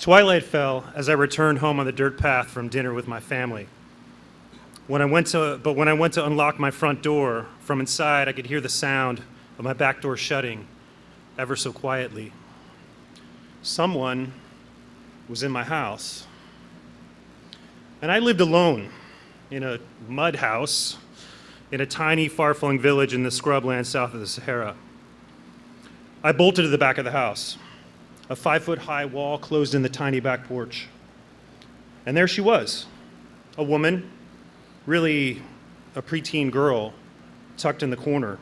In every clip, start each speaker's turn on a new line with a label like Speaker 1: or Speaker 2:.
Speaker 1: Twilight fell as I returned home on the dirt path from dinner with my family. When I went to unlock my front door, from inside I could hear the sound of my back door shutting ever so quietly. Someone was in my house. And I lived alone in a mud house in a tiny, far-flung village in the scrubland south of the Sahara. I bolted to the back of the house. A 5-foot-high wall closed in the tiny back porch. And there she was, a woman, really a preteen girl, tucked in the corner,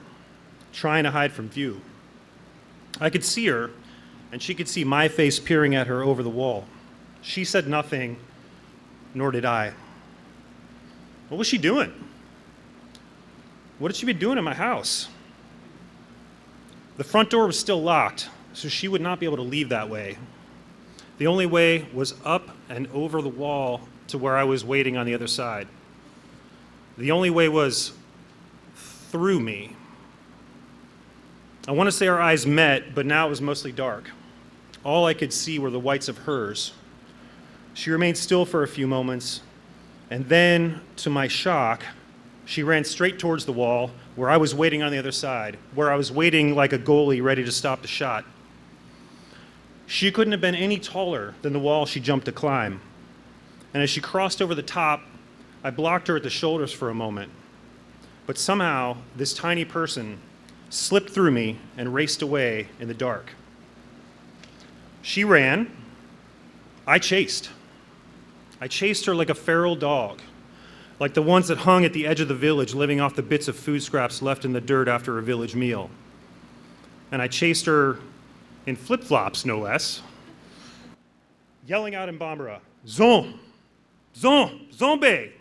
Speaker 1: trying to hide from view. I could see her, and she could see my face peering at her over the wall. She said nothing, nor did I. What was she doing? What had she been doing in my house? The front door was still locked, so she would not be able to leave that way. The only way was up and over the wall to where I was waiting on the other side. The only way was through me. I want to say our eyes met, but now it was mostly dark. All I could see were the whites of hers. She remained still for a few moments, and then, to my shock, she ran straight towards the wall where I was waiting on the other side, where I was waiting like a goalie ready to stop the shot. She couldn't have been any taller than the wall she jumped to climb. And as she crossed over the top, I blocked her at the shoulders for a moment. But somehow, this tiny person slipped through me and raced away in the dark. She ran. I chased. I chased her like a feral dog, like the ones that hung at the edge of the village, living off the bits of food scraps left in the dirt after a village meal. And I chased her in flip-flops, no less, yelling out in Bambara, Zohn, Zohn, Zombie.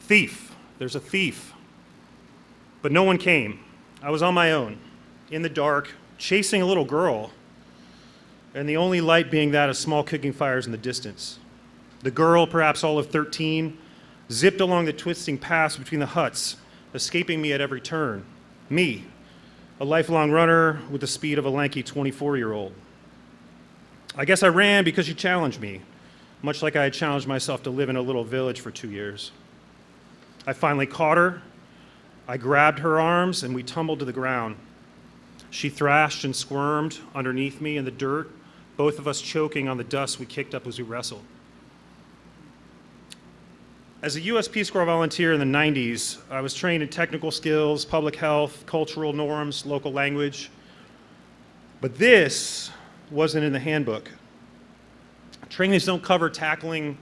Speaker 1: Thief, there's a thief. But no one came. I was on my own, in the dark, chasing a little girl, and the only light being that of small cooking fires in the distance. The girl, perhaps all of 13, zipped along the twisting paths between the huts, escaping me at every turn. Me, a lifelong runner with the speed of a lanky 24-year-old. I guess I ran because she challenged me, much like I had challenged myself to live in a little village for 2 years. I finally caught her. I grabbed her arms, and we tumbled to the ground. She thrashed and squirmed underneath me in the dirt, both of us choking on the dust we kicked up as we wrestled. As a U.S. Peace Corps volunteer in the 90s, I was trained in technical skills, public health, cultural norms, local language. But this wasn't in the handbook. Trainings don't cover tackling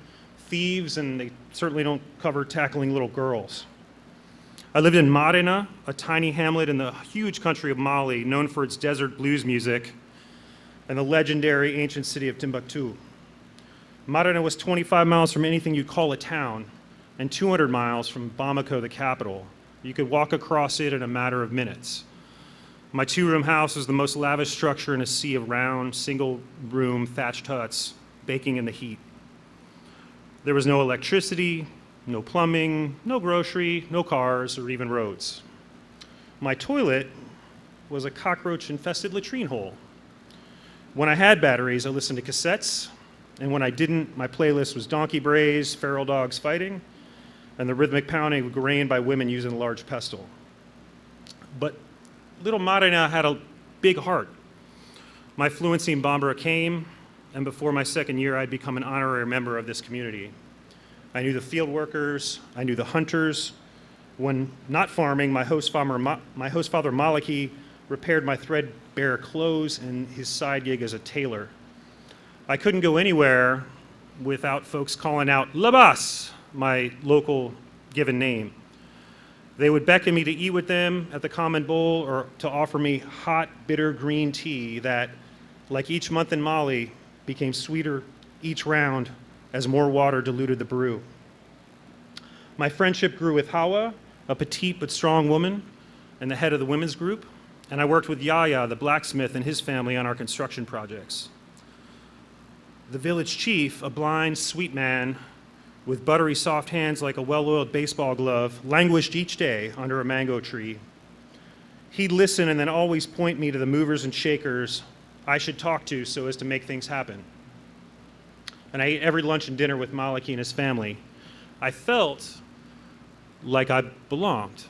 Speaker 1: thieves, and they certainly don't cover tackling little girls. I lived in Macina, a tiny hamlet in the huge country of Mali, known for its desert blues music, and the legendary ancient city of Timbuktu. Macina was 25 miles from anything you'd call a town, and 200 miles from Bamako, the capital. You could walk across it in a matter of minutes. My 2-room house was the most lavish structure in a sea of round, single-room thatched huts, baking in the heat. There was no electricity, no plumbing, no grocery, no cars, or even roads. My toilet was a cockroach-infested latrine hole. When I had batteries, I listened to cassettes, and when I didn't, my playlist was donkey brays, feral dogs fighting, and the rhythmic pounding of grain by women using a large pestle. But little Marina had a big heart. My fluency in Bambara came, and before my second year, I'd become an honorary member of this community. I knew the field workers, I knew the hunters. When not farming, my host father Maliki repaired my threadbare clothes and his side gig as a tailor. I couldn't go anywhere without folks calling out, Labas, my local given name. They would beckon me to eat with them at the common bowl or to offer me hot, bitter green tea that, like each month in Mali, became sweeter each round as more water diluted the brew. My friendship grew with Hawa, a petite but strong woman and the head of the women's group, and I worked with Yaya, the blacksmith, and his family on our construction projects. The village chief, a blind, sweet man with buttery soft hands like a well-oiled baseball glove, languished each day under a mango tree. He'd listen and then always point me to the movers and shakers I should talk to so as to make things happen. and I ate every lunch and dinner with Maliki and his family. I felt like I belonged.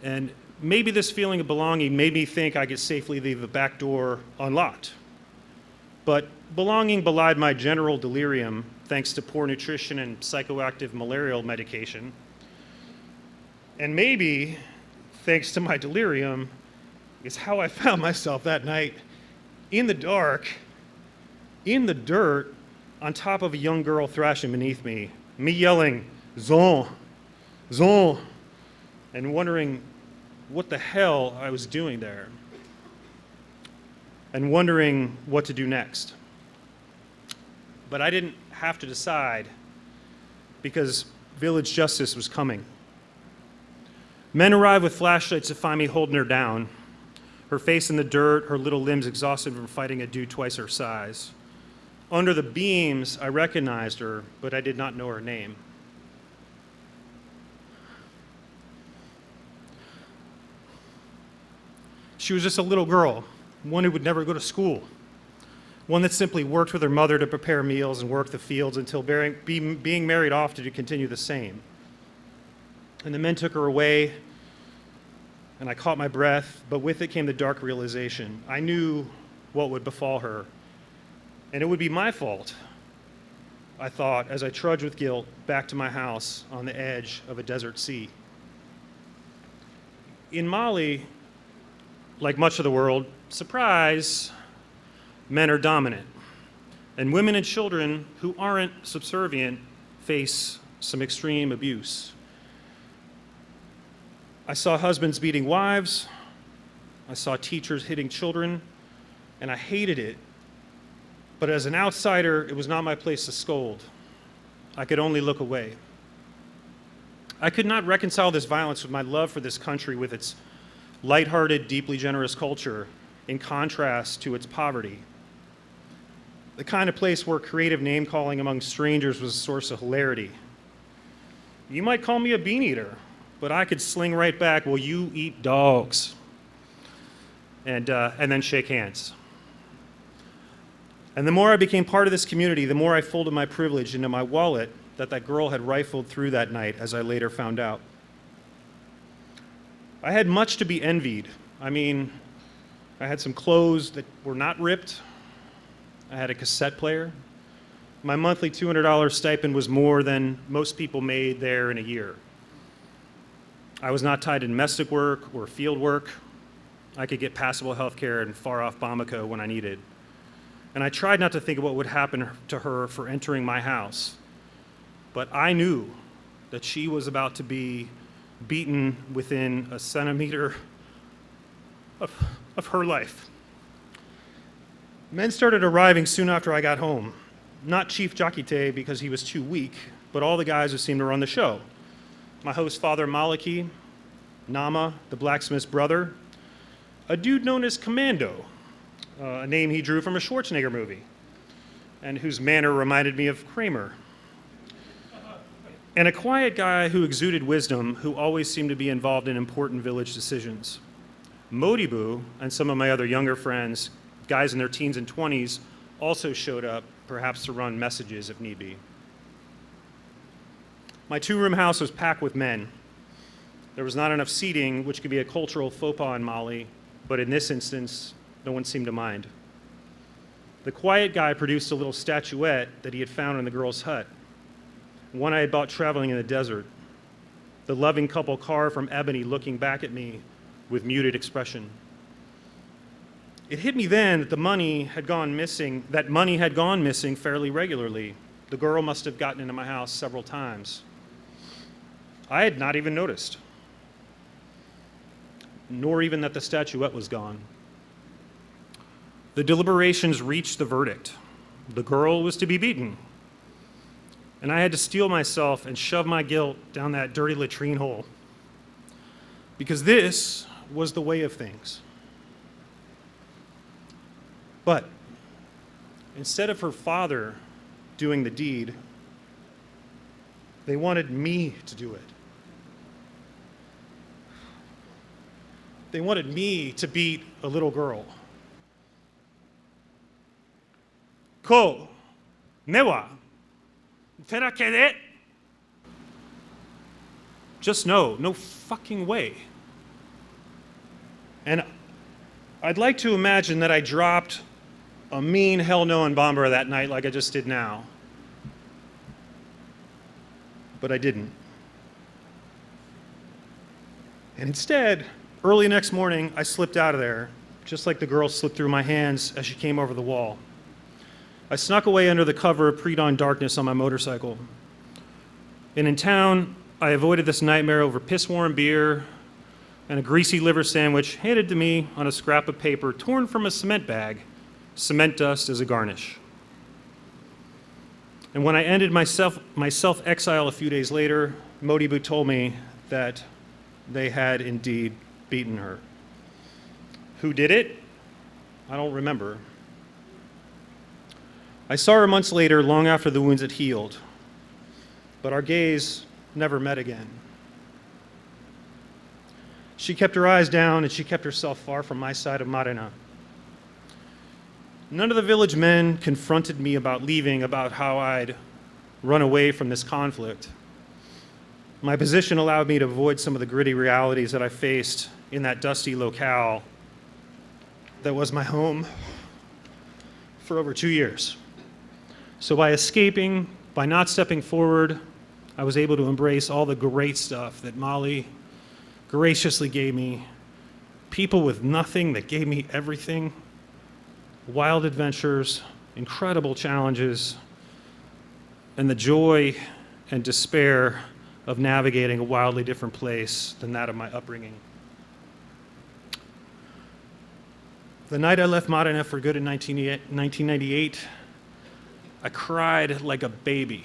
Speaker 1: And maybe this feeling of belonging made me think I could safely leave the back door unlocked. But belonging belied my general delirium thanks to poor nutrition and psychoactive malarial medication. And maybe, thanks to my delirium, is how I found myself that night in the dark, in the dirt, on top of a young girl thrashing beneath me yelling, Zohn, Zohn, and wondering what the hell I was doing there, and wondering what to do next. But I didn't have to decide because village justice was coming. Men arrived with flashlights to find me holding her down, her face in the dirt, her little limbs exhausted from fighting a dude twice her size. Under the beams, I recognized her, but I did not know her name. She was just a little girl, one who would never go to school, one that simply worked with her mother to prepare meals and work the fields until being married off to continue the same. And the men took her away, and I caught my breath, but with it came the dark realization. I knew what would befall her, and it would be my fault, I thought, as I trudged with guilt back to my house on the edge of a desert sea. In Mali, like much of the world, surprise, men are dominant. And women and children who aren't subservient face some extreme abuse. I saw husbands beating wives. I saw teachers hitting children, and I hated it. But as an outsider, it was not my place to scold. I could only look away. I could not reconcile this violence with my love for this country with its lighthearted, deeply generous culture in contrast to its poverty. The kind of place where creative name-calling among strangers was a source of hilarity. You might call me a bean eater, but I could sling right back, well, you eat dogs, and then shake hands. And the more I became part of this community, the more I folded my privilege into my wallet that girl had rifled through that night, as I later found out. I had much to be envied. I mean, I had some clothes that were not ripped. I had a cassette player. My monthly $200 stipend was more than most people made there in a year. I was not tied to domestic work or field work. I could get passable health care in far-off Bamako when I needed. And I tried not to think of what would happen to her for entering my house. But I knew that she was about to be beaten within a centimeter of her life. Men started arriving soon after I got home. Not Chief Jakite because he was too weak, but all the guys who seemed to run the show. My host father Maliki, Nama, the blacksmith's brother, a dude known as Commando, a name he drew from a Schwarzenegger movie, and whose manner reminded me of Kramer. And a quiet guy who exuded wisdom, who always seemed to be involved in important village decisions. Modibu and some of my other younger friends, guys in their teens and 20s, also showed up, perhaps to run messages if need be. My two-room house was packed with men. There was not enough seating, which could be a cultural faux pas in Mali, but in this instance, no one seemed to mind. The quiet guy produced a little statuette that he had found in the girl's hut, one I had bought traveling in the desert. The loving couple carved from ebony looking back at me with muted expression. It hit me then that money had gone missing fairly regularly. The girl must have gotten into my house several times. I had not even noticed, nor even that the statuette was gone. The deliberations reached the verdict. The girl was to be beaten. And I had to steel myself and shove my guilt down that dirty latrine hole. Because this was the way of things. But instead of her father doing the deed, they wanted me to do it. They wanted me to beat a little girl. Ko, mewa, terakede. Just no fucking way. And I'd like to imagine that I dropped a mean hell no and bomber that night like I just did now. But I didn't. And instead, early next morning, I slipped out of there, just like the girl slipped through my hands as she came over the wall. I snuck away under the cover of pre-dawn darkness on my motorcycle. And in town, I avoided this nightmare over piss-warm beer and a greasy liver sandwich handed to me on a scrap of paper torn from a cement bag, cement dust as a garnish. And when I ended my self-exile a few days later, Modibu told me that they had indeed beaten her. Who did it? I don't remember. I saw her months later, long after the wounds had healed, but our gaze never met again. She kept her eyes down and she kept herself far from my side of Macina. None of the village men confronted me about leaving, about how I'd run away from this conflict. My position allowed me to avoid some of the gritty realities that I faced in that dusty locale that was my home for over 2 years. So by escaping, by not stepping forward, I was able to embrace all the great stuff that Molly graciously gave me, people with nothing that gave me everything, wild adventures, incredible challenges, and the joy and despair of navigating a wildly different place than that of my upbringing. The night I left Macina for good in 1998, I cried like a baby.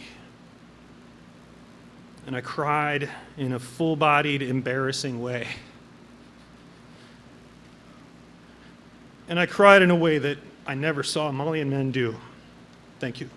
Speaker 1: And I cried in a full-bodied, embarrassing way. And I cried in a way that I never saw Malian men do. Thank you.